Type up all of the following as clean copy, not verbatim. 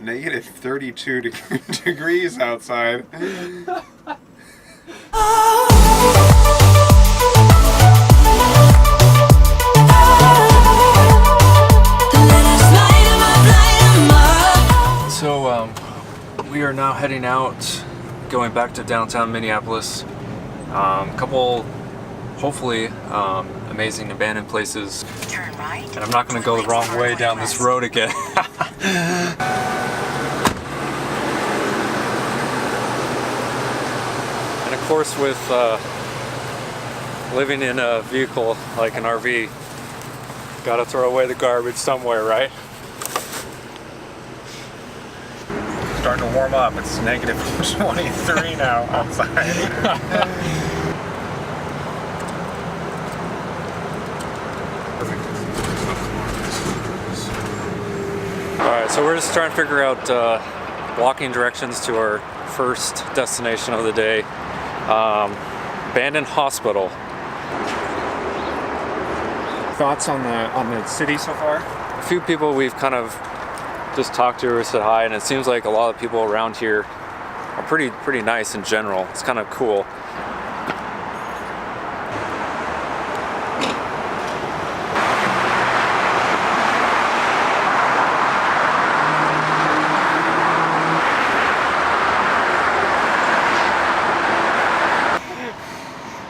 negative 32 degrees outside. So we are now heading out, going back to downtown Minneapolis. Couple, hopefully, amazing abandoned places. Turn right. And I'm not going to go the wrong way down this road again. And of course, with living in a vehicle like an RV, gotta throw away the garbage somewhere, right? Starting to warm up. It's negative 23 now outside. Alright, so we're just trying to figure out walking directions to our first destination of the day. Abandoned hospital. Thoughts on the city so far? A few people we've kind of just talked to or said hi, and it seems like a lot of people around here are pretty nice in general. It's kind of cool.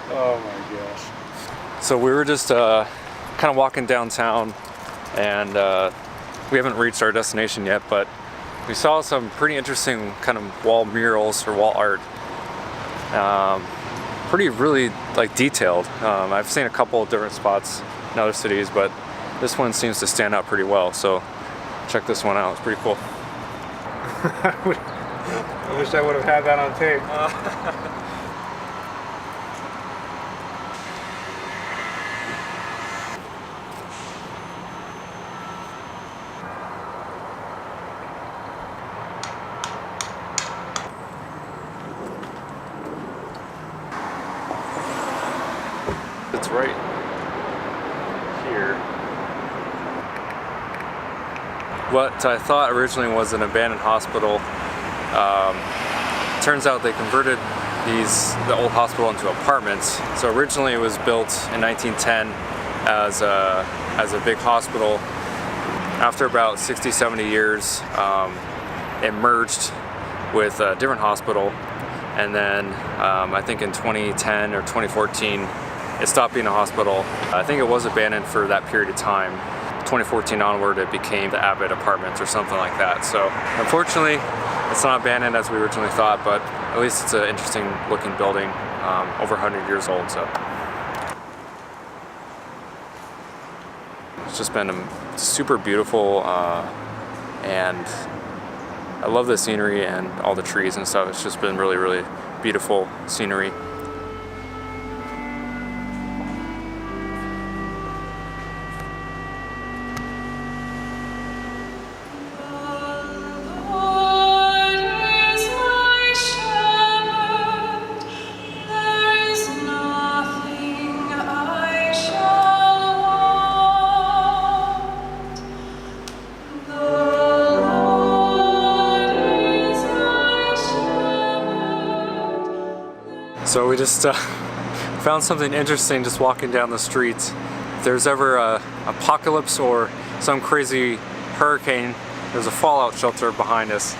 Oh my gosh. So we were just kind of walking downtown, and we haven't reached our destination yet, but we saw some pretty interesting kind of wall murals or wall art. Really like detailed. I've seen a couple of different spots in other cities, but this one seems to stand out pretty well. So check this one out. It's pretty cool. I wish I would have had that on tape. It's right here. What I thought originally was an abandoned hospital, turns out they converted the old hospital into apartments. So originally it was built in 1910 as a big hospital. After about 60-70 years, it merged with a different hospital, and then I think in 2010 or 2014 it stopped being a hospital. I think it was abandoned for that period of time. 2014 onward, it became the Abbott Apartments or something like that. So unfortunately, it's not abandoned as we originally thought, but at least it's an interesting looking building, over 100 years old. So it's just been super beautiful, and I love the scenery and all the trees and stuff. It's just been really, really beautiful scenery. So we just found something interesting just walking down the street. If there's ever a apocalypse or some crazy hurricane, there's a fallout shelter behind us.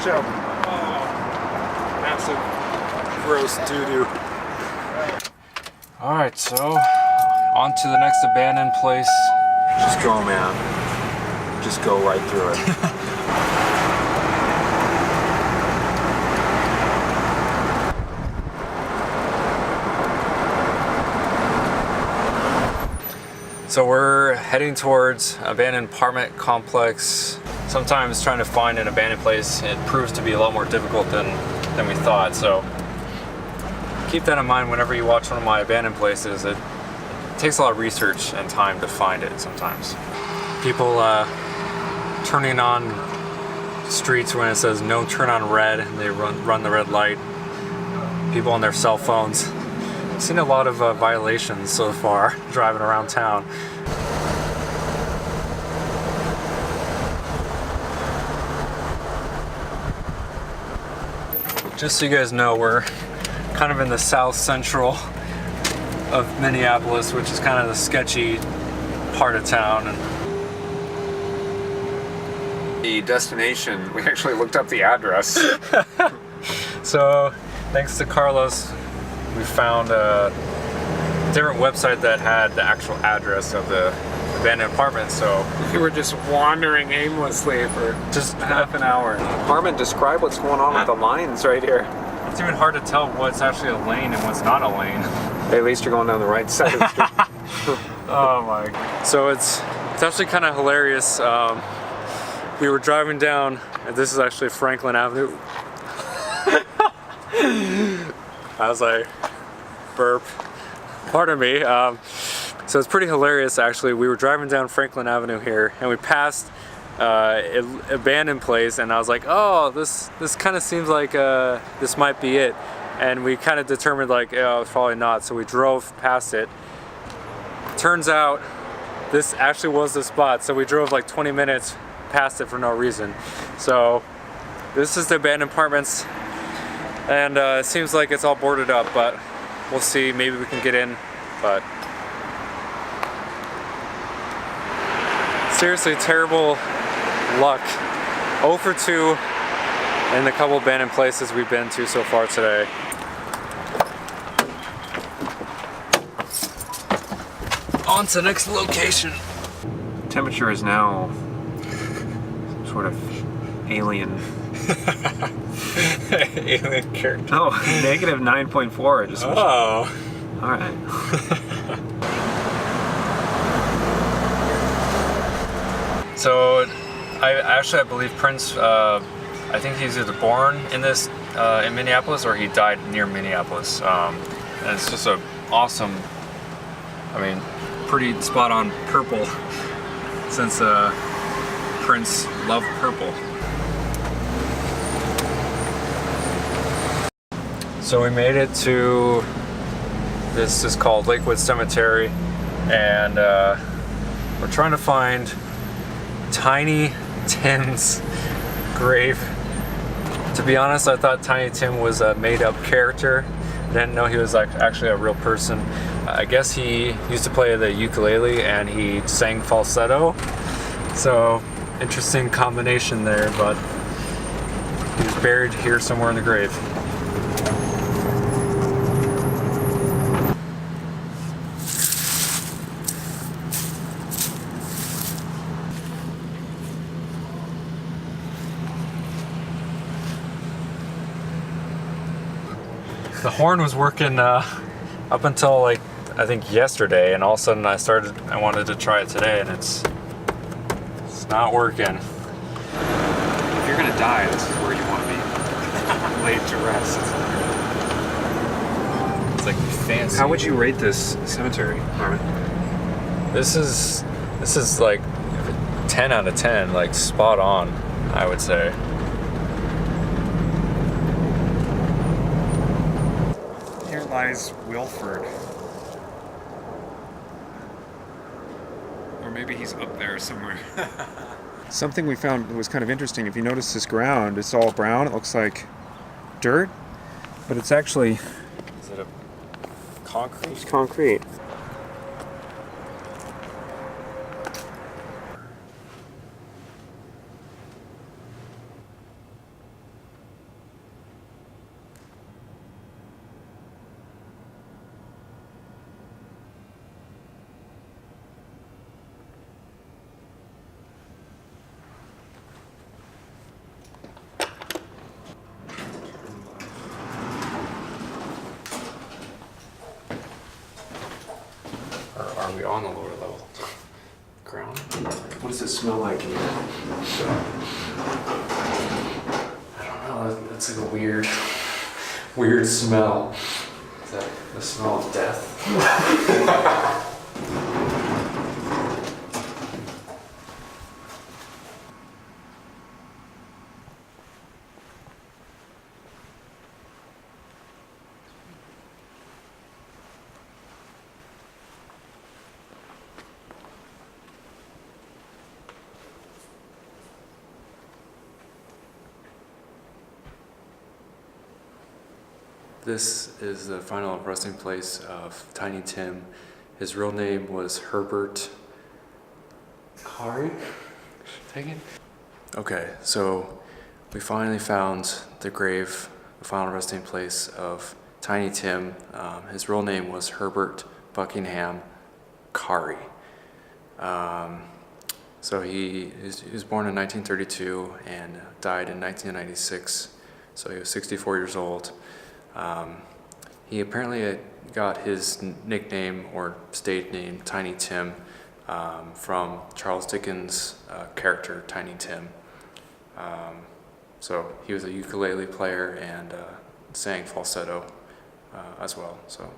Chill. Oh, massive. Gross doo-doo. Alright, so on to the next abandoned place. Just go, man. Just go right through it. So we're heading towards abandoned apartment complex. Sometimes trying to find an abandoned place, it proves to be a lot more difficult than we thought. So keep that in mind whenever you watch one of my abandoned places. It takes a lot of research and time to find it sometimes. People turning on streets when it says no turn on red, and they run the red light. People on their cell phones. I've seen a lot of violations so far driving around town. Just so you guys know, we're kind of in the south central of Minneapolis, which is kind of the sketchy part of town. And the destination, we actually looked up the address. so, thanks to Carlos, we found a different website that had the actual address of the abandoned apartment. So we were just wandering aimlessly for just half an hour. Harmon, describe what's going on with the lines right here. It's even hard to tell what's actually a lane and what's not a lane. At least you're going down the right side of the street. Oh my God. So it's actually kind of hilarious. We were driving down, and this is actually Franklin Avenue. I was like, burp. Pardon me. So it's pretty hilarious actually. We were driving down Franklin Avenue here, and we passed an abandoned place, and I was like, oh, this kind of seems like this might be it. And we kind of determined like, oh, it's probably not. So we drove past it. Turns out this actually was the spot. So we drove like 20 minutes past it for no reason. So this is the abandoned apartments, and it seems like it's all boarded up, but we'll see. Maybe we can get in, but seriously, terrible luck. 0 for 2 in the couple abandoned places we've been to so far today. On to the next location. Temperature is now some sort of alien. Alien character. Oh, negative 9.4. Just oh. All right. So, I believe Prince. I think he's either born in this in Minneapolis or he died near Minneapolis. And it's just a awesome. I mean, pretty spot on purple. Since Prince loved purple. So we made it to, this is called Lakewood Cemetery, and we're trying to find Tiny Tim's grave. To be honest, I thought Tiny Tim was a made-up character. I didn't know he was like actually a real person. I guess he used to play the ukulele and he sang falsetto. So, interesting combination there, but he was buried here somewhere in the grave. The horn was working up until like I think yesterday, and all of a sudden I wanted to try it today, and it's not working. If you're gonna die, this is where you want to be. Laid to rest. It's like fancy. How would you rate this cemetery, Harmon? This is like 10 out of 10, like spot on, I would say. Here lies Wilford. Or maybe he's up there somewhere. Something we found was kind of interesting. If you notice this ground, it's all brown. It looks like dirt, but it's actually... Is it a concrete? It's concrete. Are we on the lower level ground? What does it smell like in here? I don't know. That's like a weird smell. Is that the smell of death? This is the final resting place of Tiny Tim. His real name was Herbert Kari? Taken? Okay, so we finally found the grave, the final resting place of Tiny Tim. His real name was Herbert Buckingham Kari. So he was born in 1932 and died in 1996. So he was 64 years old. He apparently got his nickname or stage name Tiny Tim from Charles Dickens' character Tiny Tim. So he was a ukulele player and sang falsetto as well. So.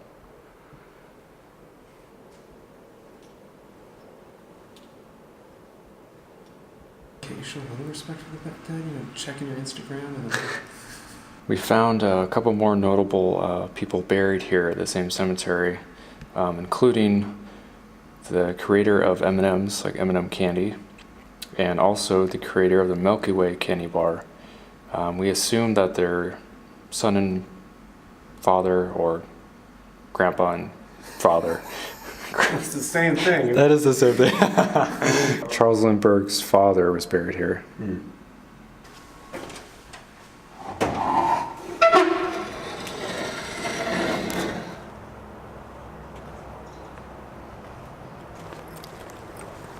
Okay, you show a little respect for that then? You know, checking your Instagram and We found a couple more notable people buried here at the same cemetery, including the creator of M&Ms, like M&M candy, and also the creator of the Milky Way candy bar. We assume that they're son and father, or grandpa and father. it's the same thing. That is the same thing. Charles Lindbergh's father was buried here.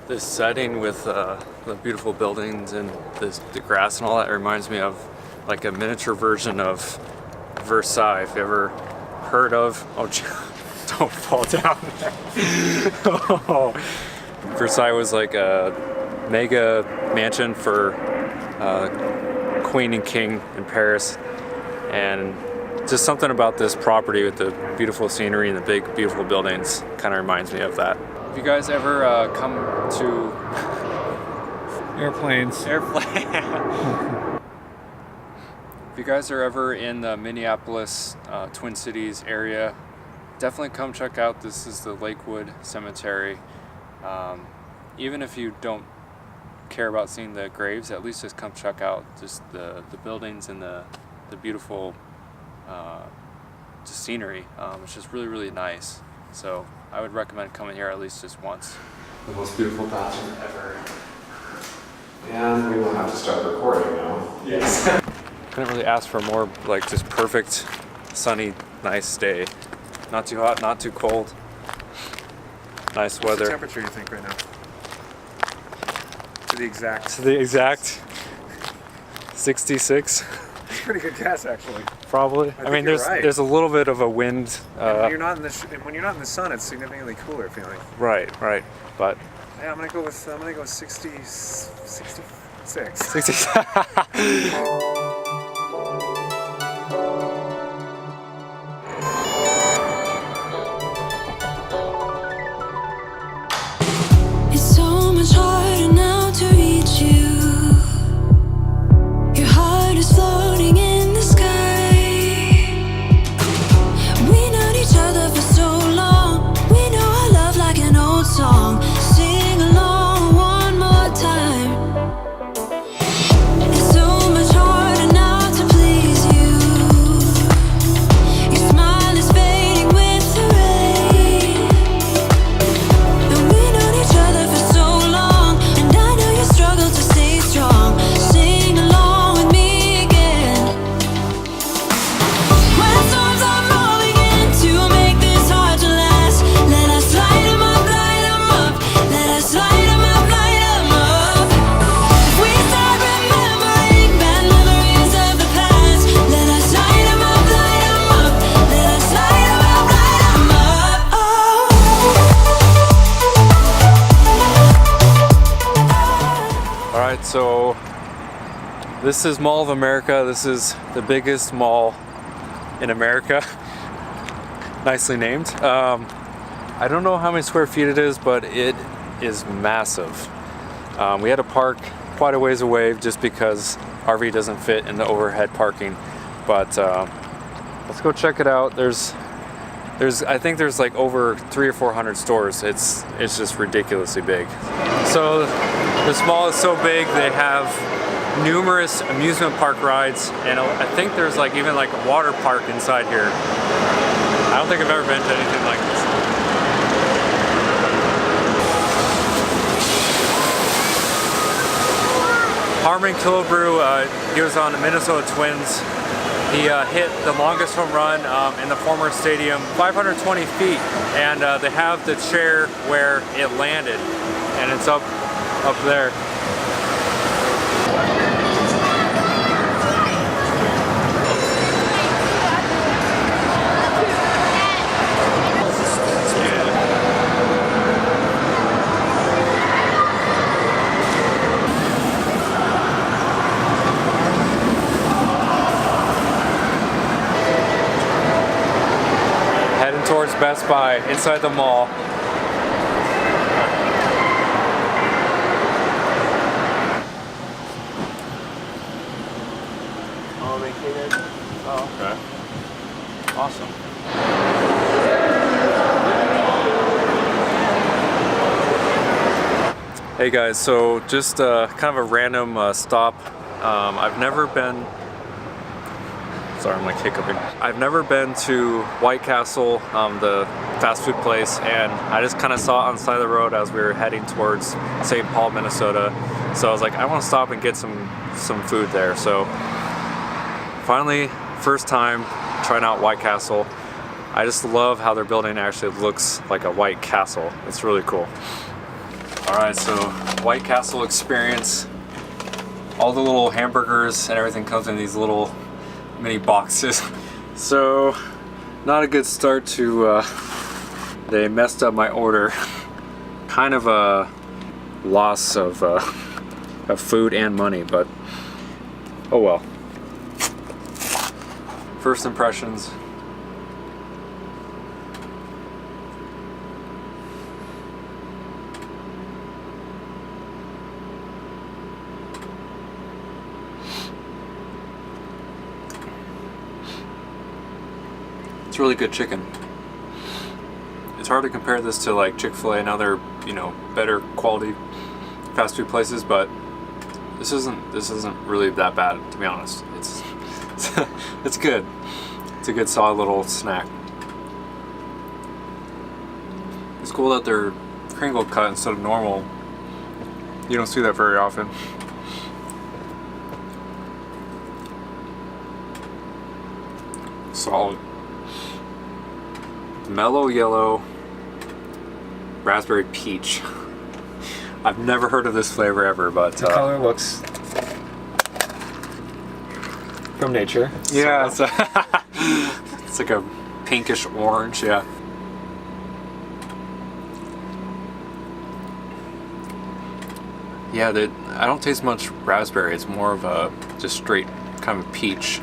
This setting with the beautiful buildings and the grass and all that reminds me of like a miniature version of Versailles. If you ever heard of, don't fall down there. Oh. Versailles was like a mega mansion for Queen and King in Paris, and just something about this property with the beautiful scenery and the big beautiful buildings kind of reminds me of that. Have you guys ever come to Airplanes. If you guys are ever in the Minneapolis, Twin Cities area, definitely come check out. This is the Lakewood Cemetery. Even if you don't care about seeing the graves, at least just come check out just the buildings and the beautiful just scenery. It's just really, really nice. So I would recommend coming here at least just once. The most beautiful bathroom ever. And we will have to start recording now. Yes. Couldn't really ask for more, like just perfect, sunny, nice day. Not too hot, not too cold. Nice weather. What's the temperature you think right now? To the exact. To the exact 66. It's a pretty good guess, actually. Probably. I mean, there's a little bit of a wind. When you're not in the when you're not in the sun, it's significantly cooler feeling. Right. But yeah, I'm gonna go 66. 60. It's so much harder now to reach you. Your heart is floating in the sky. We known each other for so long. We know our love like an old song. Sing along one more time. It's so much harder now to please you. Your smile is fading with the rain. And we known each other for so long, and I know you struggle to stay strong. Sing along with me again. When storms are rolling in to make this hard to last, let us light 'em up, light 'em up. Let us light 'em up, light 'em up. If we start remembering bad memories of the past, let us light 'em up, light 'em up. Let us light 'em up, light 'em up. All right, so this is Mall of America. This is the biggest mall in America. Nicely named. I don't know how many square feet it is, but it is massive. We had to park quite a ways away just because RV doesn't fit in the overhead parking. But let's go check it out. I think there's like over 300 or 400 stores. It's just ridiculously big. So this mall is so big, they have numerous amusement park rides, and I think there's like even like a water park inside here. I don't think I've ever been to anything like this. Harmon Killebrew, he was on the Minnesota Twins. He hit the longest home run in the former stadium, 520 feet, and they have the chair where it landed, and it's up there. Towards Best Buy inside the mall. Oh, vacated. Oh, Okay. Awesome. Hey guys, so just kind of a random stop. I've never been. Sorry, I'm like hiccuping. I've never been to White Castle, the fast food place, and I just kind of saw it on the side of the road as we were heading towards St. Paul, Minnesota. So I was like, I want to stop and get some food there. So finally, first time trying out White Castle. I just love how their building actually looks like a White Castle. It's really cool. All right, so White Castle experience. All the little hamburgers and everything comes in these little mini boxes. So not a good start to they messed up my order. Kind of a loss of food and money, but oh well. First impressions. It's really good chicken. It's hard to compare this to like Chick-fil-A and other, you know, better quality fast food places, but this isn't really that bad, to be honest. It's good. It's a good solid little snack. It's cool that they're crinkle cut instead of normal. You don't see that very often. Solid. Mellow yellow raspberry peach. I've never heard of this flavor ever, but The color looks from nature. yeah, so. It's like a pinkish orange. Yeah. Yeah, I don't taste much raspberry. It's more of a just straight kind of peach.